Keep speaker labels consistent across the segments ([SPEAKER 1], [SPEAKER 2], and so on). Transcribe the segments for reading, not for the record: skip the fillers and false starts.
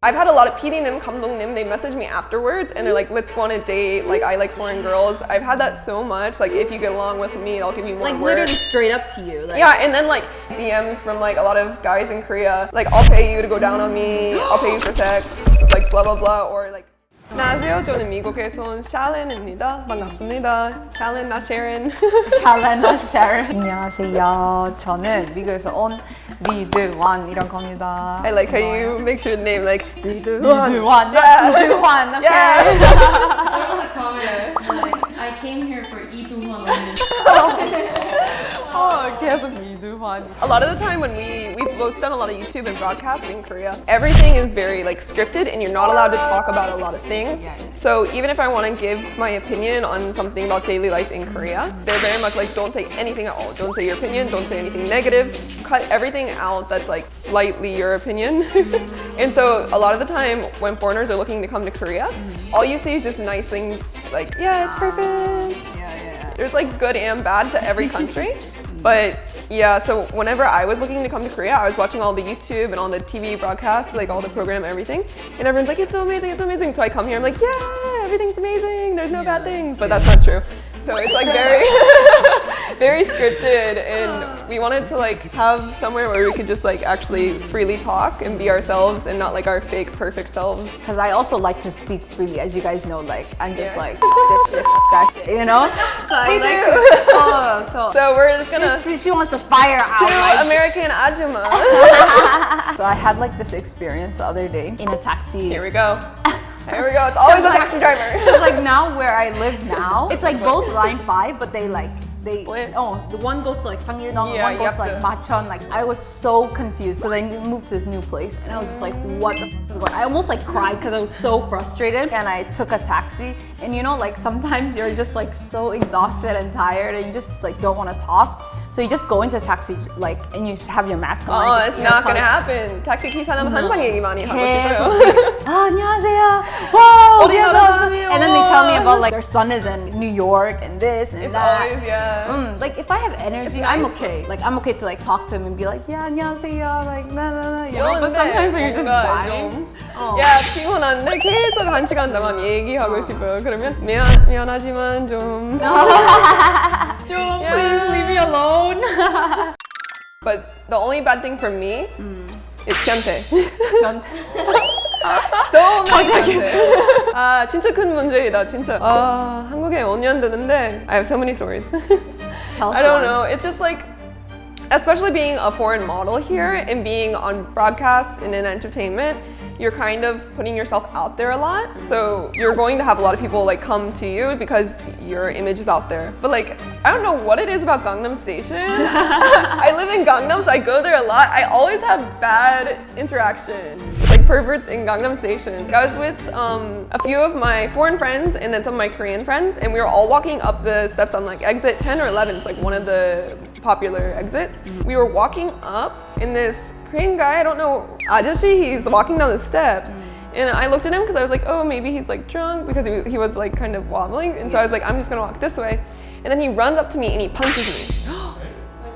[SPEAKER 1] I've had a lot of PD님, 감독님, they message me afterwards and they're like, let's go on a date, like I like foreign girls. I've had that so much, like if you get along with me, I'll give you more
[SPEAKER 2] like
[SPEAKER 1] work.
[SPEAKER 2] literally straight up to you. Like,
[SPEAKER 1] yeah, and then like DMs from like a lot of guys in Korea, like I'll pay you to go down on me, I'll pay you for sex, like blah blah blah, or like 안녕하세요. 저는 미국에서 온 샬렌입니다. 반갑습니다. 샬렌 나 샤렌.
[SPEAKER 2] 샬렌 나 샤렌. 안녕하세요. 저는 미국에서 온 리드완이란 겁니다.
[SPEAKER 1] I like how you make sure the name like 리드완.
[SPEAKER 2] 리드완.
[SPEAKER 1] Yeah.
[SPEAKER 2] 리드완. Okay.
[SPEAKER 1] Yeah.
[SPEAKER 3] There was a comment like, I came here for 이두환 only.
[SPEAKER 2] 계속 리드완.
[SPEAKER 1] A lot of the time when we've both done a lot of YouTube and broadcast in Korea, everything is very like scripted and you're not allowed to talk about a lot of things. So even if I want to give my opinion on something about daily life in Korea, they're very much like, don't say anything at all. Don't say your opinion, don't say anything negative. Cut everything out that's like slightly your opinion. And so a lot of the time when foreigners are looking to come to Korea, all you see is just nice things like, yeah, it's perfect. There's like good and bad to every country. But yeah, so whenever I was looking to come to Korea, I was watching all the YouTube and all the TV broadcasts, like all the program, everything. And everyone's like, it's so amazing, it's so amazing. So I come here, I'm like, yeah, everything's amazing. There's no bad things, but that's not true. So it's like very, very scripted, and we wanted to like have somewhere where we could just like actually freely talk and be ourselves and not like our fake perfect selves.
[SPEAKER 2] Because I also like to speak freely, as you guys know. Like I'm just like this shit, that shit, you know. So I like to.
[SPEAKER 1] So we're just gonna.
[SPEAKER 2] She wants to fire out.
[SPEAKER 1] Two
[SPEAKER 2] like,
[SPEAKER 1] American ajumma.
[SPEAKER 2] So I had like this experience the other day in a taxi.
[SPEAKER 1] Here we go. Here we go. It's always a taxi driver.
[SPEAKER 2] It's like now where I live now, it's like both line 5, but they
[SPEAKER 1] split.
[SPEAKER 2] Oh, the one goes to like Sanggyeong,
[SPEAKER 1] Yeah,
[SPEAKER 2] one goes to like Macheon. Like I was so confused because I moved to this new place and I was just like, what the f is going on? I almost like cried because I was so frustrated. And I took a taxi, and you know, like sometimes you're just like so exhausted and tired and you just like don't want to talk. So you just go into a taxi like and you have your mask on.
[SPEAKER 1] Oh, it's not gonna happen. 택시 기사는 항상 얘기 많이 하고 싶어요.
[SPEAKER 2] 안녕하세요. Wow.
[SPEAKER 1] 어디 나왔어요?
[SPEAKER 2] And then they tell me about like their son is in New York and this and
[SPEAKER 1] It's
[SPEAKER 2] that.
[SPEAKER 1] always, yeah.
[SPEAKER 2] Like if I have energy,
[SPEAKER 1] It's
[SPEAKER 2] I'm
[SPEAKER 1] nice,
[SPEAKER 2] okay. Like I'm okay to like talk to him and be like, yeah, 안녕하세요. Like no, you know. But
[SPEAKER 1] 좋은데,
[SPEAKER 2] sometimes when you're just
[SPEAKER 1] 뭔가
[SPEAKER 2] dying.
[SPEAKER 1] 좀,
[SPEAKER 2] 어.
[SPEAKER 1] 야, 피곤한데 계속 1시간 동안 얘기하고 싶어요. 그러면 미안하지만 좀.
[SPEAKER 2] Please leave me alone.
[SPEAKER 1] But the only bad thing for me is 변태. So many 변태. 아, 진짜 큰 문제이다, 진짜. 아, 한국에 5년 됐는데 I have so many stories.
[SPEAKER 2] Tell us
[SPEAKER 1] I don't
[SPEAKER 2] one.
[SPEAKER 1] know. It's just like, especially being a foreign model here and being on broadcast and in entertainment, you're kind of putting yourself out there a lot. So you're going to have a lot of people like come to you because your image is out there. But like, I don't know what it is about Gangnam Station. I live in Gangnam, so I go there a lot. I always have bad interaction with like perverts in Gangnam Station. I was with a few of my foreign friends and then some of my Korean friends, and we were all walking up the steps on like exit 10 or 11. It's like one of the popular exits. We were walking up and this Korean guy, I don't know, 아저씨, he's walking down the steps. And I looked at him because I was like, oh, maybe he's like drunk because he was like kind of wobbling. And so I was like, I'm just gonna walk this way. And then he runs up to me and he punches me.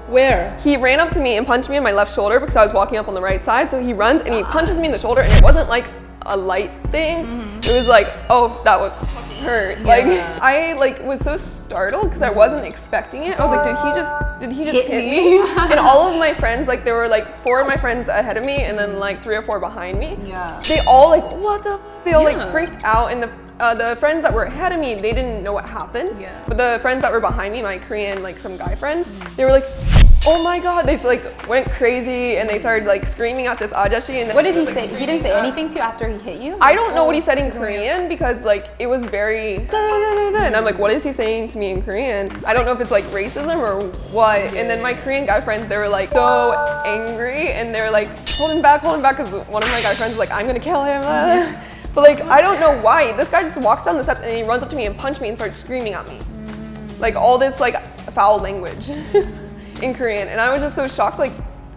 [SPEAKER 2] Where?
[SPEAKER 1] He ran up to me and punched me in my left shoulder because I was walking up on the right side. So he runs and he punches me in the shoulder, and it wasn't like a light thing. It was like, oh, that was fucking hurt. Like I like was so startled because I wasn't expecting it. I was like, did he just hit me? And all of my friends, like there were like 4 of my friends ahead of me and then like 3 or 4 behind me.
[SPEAKER 2] Yeah.
[SPEAKER 1] They all like, what the f-? They all like freaked out, and the friends that were ahead of me, they didn't know what happened.
[SPEAKER 2] Yeah.
[SPEAKER 1] But the friends that were behind me, my Korean, like some guy friends, they were like, oh my god, they like went crazy and they started like screaming at this ajashi. And
[SPEAKER 2] What did he
[SPEAKER 1] like,
[SPEAKER 2] say? He didn't say anything to you after he hit you?
[SPEAKER 1] I don't know what he said in Korean because like it was very and I'm like, what is he saying to me in Korean? I don't know if it's like racism or what. And then my Korean guy friends, they were like so angry and they were like holding back because one of my guy friends was like, I'm gonna kill him. But like, I don't know why. This guy just walks down the steps and he runs up to me and punches me and starts screaming at me. Like all this like foul language in Korean. And I was just so shocked, like,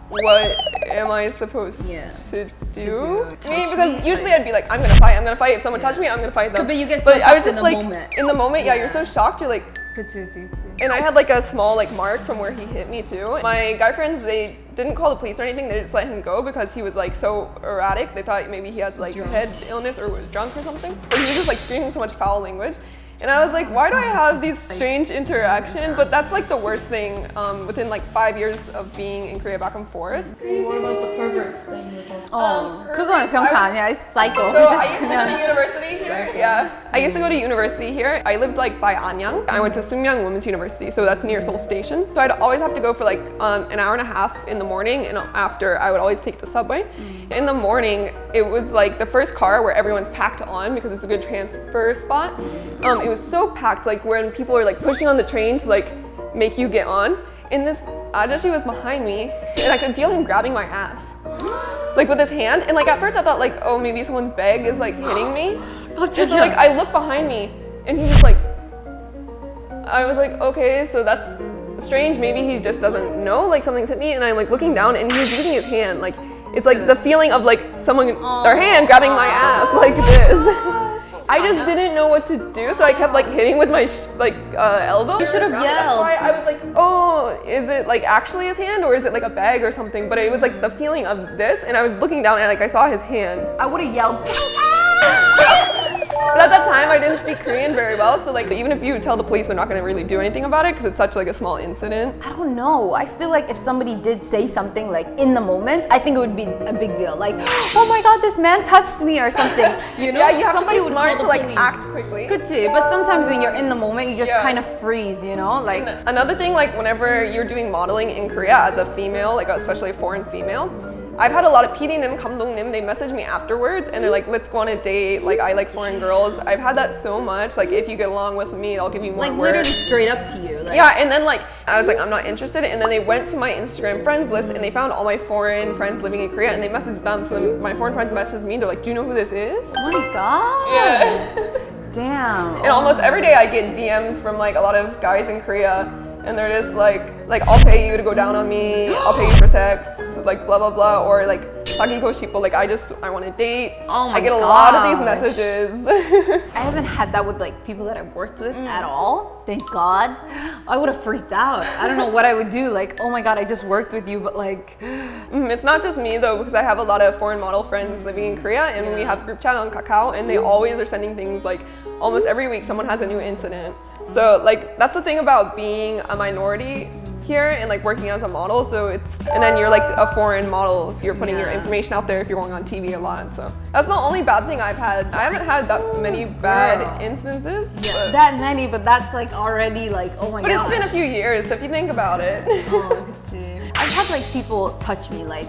[SPEAKER 1] what am I supposed to do? I mean, because usually I'd be like, I'm gonna fight. If someone touches me, I'm gonna fight them.
[SPEAKER 2] But you get so
[SPEAKER 1] I was
[SPEAKER 2] shocked
[SPEAKER 1] just
[SPEAKER 2] in the
[SPEAKER 1] like,
[SPEAKER 2] moment.
[SPEAKER 1] in the moment, yeah, you're so shocked. You're like,
[SPEAKER 2] 그치.
[SPEAKER 1] And I had like a small like mark from where he hit me too. My guy friends, they didn't call the police or anything. They just let him go because he was like so erratic. They thought maybe he has like head illness or was drunk or something. But he was just like screaming so much foul language. And I was like, why do I have these strange interactions? But that's like the worst thing within like 5 years of being in Korea back and forth.
[SPEAKER 3] What about the perverts thing you're talking about?
[SPEAKER 2] 그건 평가 아니야. It's psycho.
[SPEAKER 1] So I used to go to university here. Yeah, I used to go to university here. I lived like by Anyang. I went to Sookmyang Women's University, so that's near Seoul Station. So I'd always have to go for like an hour and a half in the morning, and after I would always take the subway. In the morning, it was like the first car where everyone's packed on because it's a good transfer spot. It was so packed, like when people are like pushing on the train to like make you get on. And this ajashi was behind me, and I could feel him grabbing my ass, like with his hand. And like at first I thought like, oh, maybe someone's bag is like hitting me. And so like I looked behind me, and he was like, I was like, okay, so that's strange. Maybe he just doesn't know like something's hit me. And I'm like looking down, and he's using his hand, like it's like the feeling of like someone their hand grabbing my ass like this. I just didn't know what to do, so I kept like hitting with my elbow.
[SPEAKER 2] You should have
[SPEAKER 1] That's
[SPEAKER 2] yelled.
[SPEAKER 1] why I was like, oh, is it like actually his hand or is it like a bag or something? But it was like the feeling of this, and I was looking down and like I saw his hand.
[SPEAKER 2] I would have yelled.
[SPEAKER 1] But at that time, I didn't speak Korean very well, so like even if you tell the police, they're not gonna really do anything about it because it's such like a small incident.
[SPEAKER 2] I don't know. I feel like if somebody did say something like in the moment, I think it would be a big deal. Like, oh my God, this man touched me or something. You know,
[SPEAKER 1] Yeah, you have
[SPEAKER 2] somebody
[SPEAKER 1] to be
[SPEAKER 2] would
[SPEAKER 1] smart
[SPEAKER 2] call
[SPEAKER 1] to
[SPEAKER 2] the
[SPEAKER 1] like
[SPEAKER 2] police.
[SPEAKER 1] act quickly.
[SPEAKER 2] 그치, but sometimes when you're in the moment, you just
[SPEAKER 1] Yeah.
[SPEAKER 2] kind of freeze, you know? Like,
[SPEAKER 1] Another thing, like whenever you're doing modeling in Korea as a female, like especially a foreign female, I've had a lot of PD님, 감독님, they message me afterwards and they're like, let's go on a date, like I like foreign girls. I've had that so much, like if you get along with me, I'll give you more
[SPEAKER 2] like
[SPEAKER 1] work.
[SPEAKER 2] literally straight up to you. Like,
[SPEAKER 1] Yeah, and then like, I was like, I'm not interested. And then they went to my Instagram friends list and they found all my foreign friends living in Korea and they messaged them. So then my foreign friends messaged me, they're like, do you know who this is?
[SPEAKER 2] oh my God.
[SPEAKER 1] Yeah.
[SPEAKER 2] Damn.
[SPEAKER 1] And almost every day I get DMs from like a lot of guys in Korea, and they're just like I'll pay you to go down on me, I'll pay you for sex, like blah blah blah, or like 사귀고 싶어, like I want to date.
[SPEAKER 2] Oh my
[SPEAKER 1] I get a lot of these
[SPEAKER 2] gosh.
[SPEAKER 1] messages.
[SPEAKER 2] I haven't had that with like people that I've worked with at all. Thank God. I would have freaked out. I don't know what I would do. Like, oh my God, I just worked with you, but like,
[SPEAKER 1] It's not just me though, because I have a lot of foreign model friends living in Korea, and we have group chat on Kakao, and they always are sending things like almost every week someone has a new incident. So like that's the thing about being a minority here and like working as a model. So and then you're like a foreign model, so you're putting your information out there if you're going on TV a lot. So that's the only bad thing I've had. I haven't had that many bad instances. But,
[SPEAKER 2] that many, but that's like already like, oh my God.
[SPEAKER 1] but it's been a few years, so if you think about it.
[SPEAKER 2] I've had like people touch me like,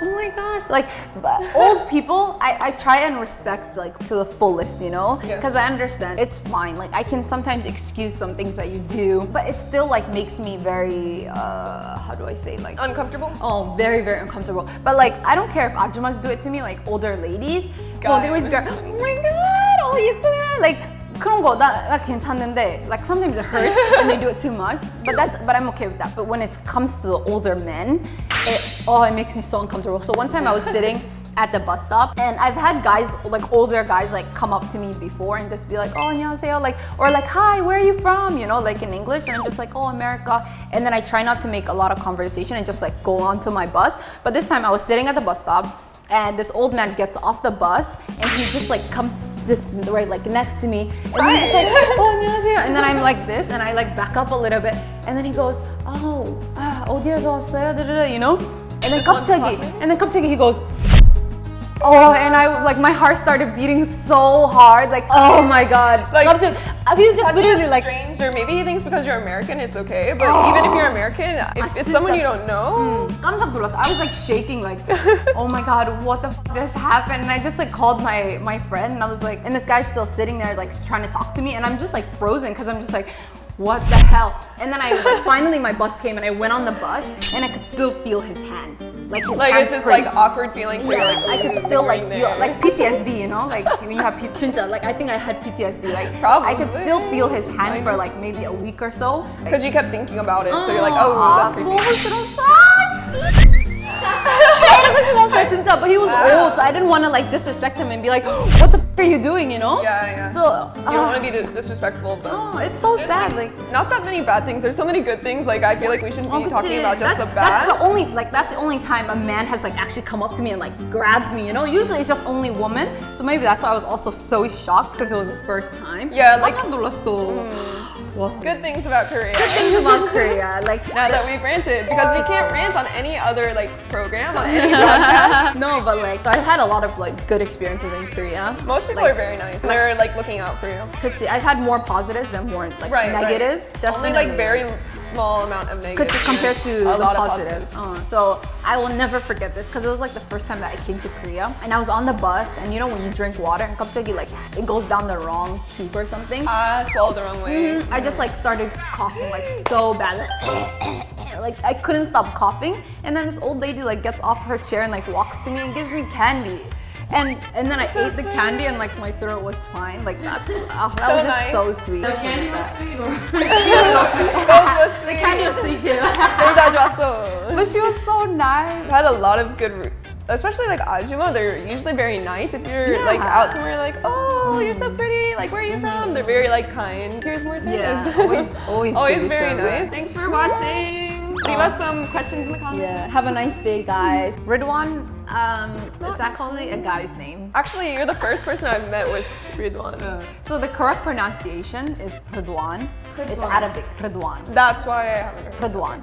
[SPEAKER 2] oh my gosh, like but old people, I try and respect like to the fullest, you know?
[SPEAKER 1] Yes.
[SPEAKER 2] Because I understand it's fine. Like I can sometimes excuse some things that you do, but it still like makes me very, how do I say, like
[SPEAKER 1] Uncomfortable?
[SPEAKER 2] Oh, very, very uncomfortable. But like, I don't care if ajumas do it to me, like older ladies. Well, they always go, oh my God, oh 예쁘네. Like, 그런 거 나 괜찮은데, like sometimes it hurts when they do it too much. But I'm okay with that. But when it comes to the older men, it makes me so uncomfortable. So one time I was sitting at the bus stop, and I've had guys, like older guys, like come up to me before and just be like, oh, 안녕하세요, like, or like, hi, where are you from? You know, like in English, and I'm just like, oh, America. And then I try not to make a lot of conversation and just like go on to my bus. But this time I was sitting at the bus stop, and this old man gets off the bus, and he just like comes, sits right like next to me, and then he's like, oh, 안녕하세요. And then I'm like this, and I like back up a little bit, and then he goes, oh, 어디에서 왔어요? You know? And then 갑자기 he goes, oh, and I like my heart started beating so hard, like oh my God.
[SPEAKER 1] Like,
[SPEAKER 2] he was just literally like,
[SPEAKER 1] stranger. Maybe he thinks because you're American it's okay, but even if you're American, if it's someone you don't know.
[SPEAKER 2] 깜짝 놀랐어. I was like shaking, like, oh my God, what the f just happened? And I just like called my friend, and I was like, and this guy's still sitting there like trying to talk to me, and I'm just like frozen because I'm just like, what the hell? And then finally my bus came, and I went on the bus, and I could still feel his hand. Like his hand
[SPEAKER 1] It's just like
[SPEAKER 2] print.
[SPEAKER 1] awkward feeling. So
[SPEAKER 2] Yeah,
[SPEAKER 1] you're like,
[SPEAKER 2] I could still like
[SPEAKER 1] there.
[SPEAKER 2] feel like PTSD, you know, like when you have 진짜, like I think I had PTSD. Like
[SPEAKER 1] Probably.
[SPEAKER 2] I could still feel his hand for like maybe a week or so.
[SPEAKER 1] Because you kept thinking about it, so you're like, oh, that's creepy.
[SPEAKER 2] 너무 싫었어. 이러고 싶었어요. 진짜 Yeah, but he was old, so I didn't want to like disrespect him and be like, what the f are you doing, you know?
[SPEAKER 1] Yeah.
[SPEAKER 2] So
[SPEAKER 1] You don't want to be disrespectful, but
[SPEAKER 2] oh, it's so
[SPEAKER 1] there's,
[SPEAKER 2] sad.
[SPEAKER 1] like not that many bad things. There's so many good things. Like I feel like we shouldn't be talking about just the bad.
[SPEAKER 2] That's the only time a man has like actually come up to me and like grabbed me, you know? Usually it's just only women. So maybe that's why I was also so shocked because it was the first time.
[SPEAKER 1] Yeah, like
[SPEAKER 2] Good
[SPEAKER 1] good things about Korea.
[SPEAKER 2] things about Korea. Like
[SPEAKER 1] Now that we've ranted, because we can't rant on any other like program, on any podcast.
[SPEAKER 2] no, but like so I've had a lot of like good experiences in Korea.
[SPEAKER 1] Most people
[SPEAKER 2] Like,
[SPEAKER 1] are very nice. They're like looking out for you.
[SPEAKER 2] Could see I've had more positives than more like negatives.
[SPEAKER 1] Only
[SPEAKER 2] Definitely.
[SPEAKER 1] like very small amount of
[SPEAKER 2] Could
[SPEAKER 1] negatives.
[SPEAKER 2] compared to
[SPEAKER 1] a
[SPEAKER 2] the
[SPEAKER 1] lot
[SPEAKER 2] positives.
[SPEAKER 1] of positives.
[SPEAKER 2] So I will never forget this because it was like the first time that I came to Korea and I was on the bus and you know when you drink water and 갑자기 like it goes down the wrong tube or something.
[SPEAKER 1] I swallowed the wrong way.
[SPEAKER 2] I just like started coughing like so bad. Like I couldn't stop coughing and then this old lady like gets off her chair and like walks to me and gives me candy. And then I ate the candy and like my throat was fine. Like that was just
[SPEAKER 1] nice.
[SPEAKER 2] so sweet.
[SPEAKER 3] The candy was sweet or?
[SPEAKER 2] She was so sweet.
[SPEAKER 1] Both was
[SPEAKER 2] The candy was sweet too.
[SPEAKER 1] 다 좋았어.
[SPEAKER 2] But she was so nice.
[SPEAKER 1] I've had a lot of good, especially like ajumma. They're usually very nice. If you're like
[SPEAKER 2] Yeah.
[SPEAKER 1] out somewhere, like, oh, you're so pretty. Like, where are you from? They're very like kind. Here's more service.
[SPEAKER 2] Yeah, always
[SPEAKER 1] Always
[SPEAKER 2] good
[SPEAKER 1] very
[SPEAKER 2] service.
[SPEAKER 1] nice. Thanks for watching. Leave us some questions in the comments.
[SPEAKER 2] Yeah. Have a nice day, guys. Ridwan, it's actually a guy's name.
[SPEAKER 1] Actually, you're the first person I've met with Ridwan.
[SPEAKER 2] So the correct pronunciation is Ridwan. It's Arabic, Ridwan.
[SPEAKER 1] That's why I haven't heard.
[SPEAKER 2] Ridwan.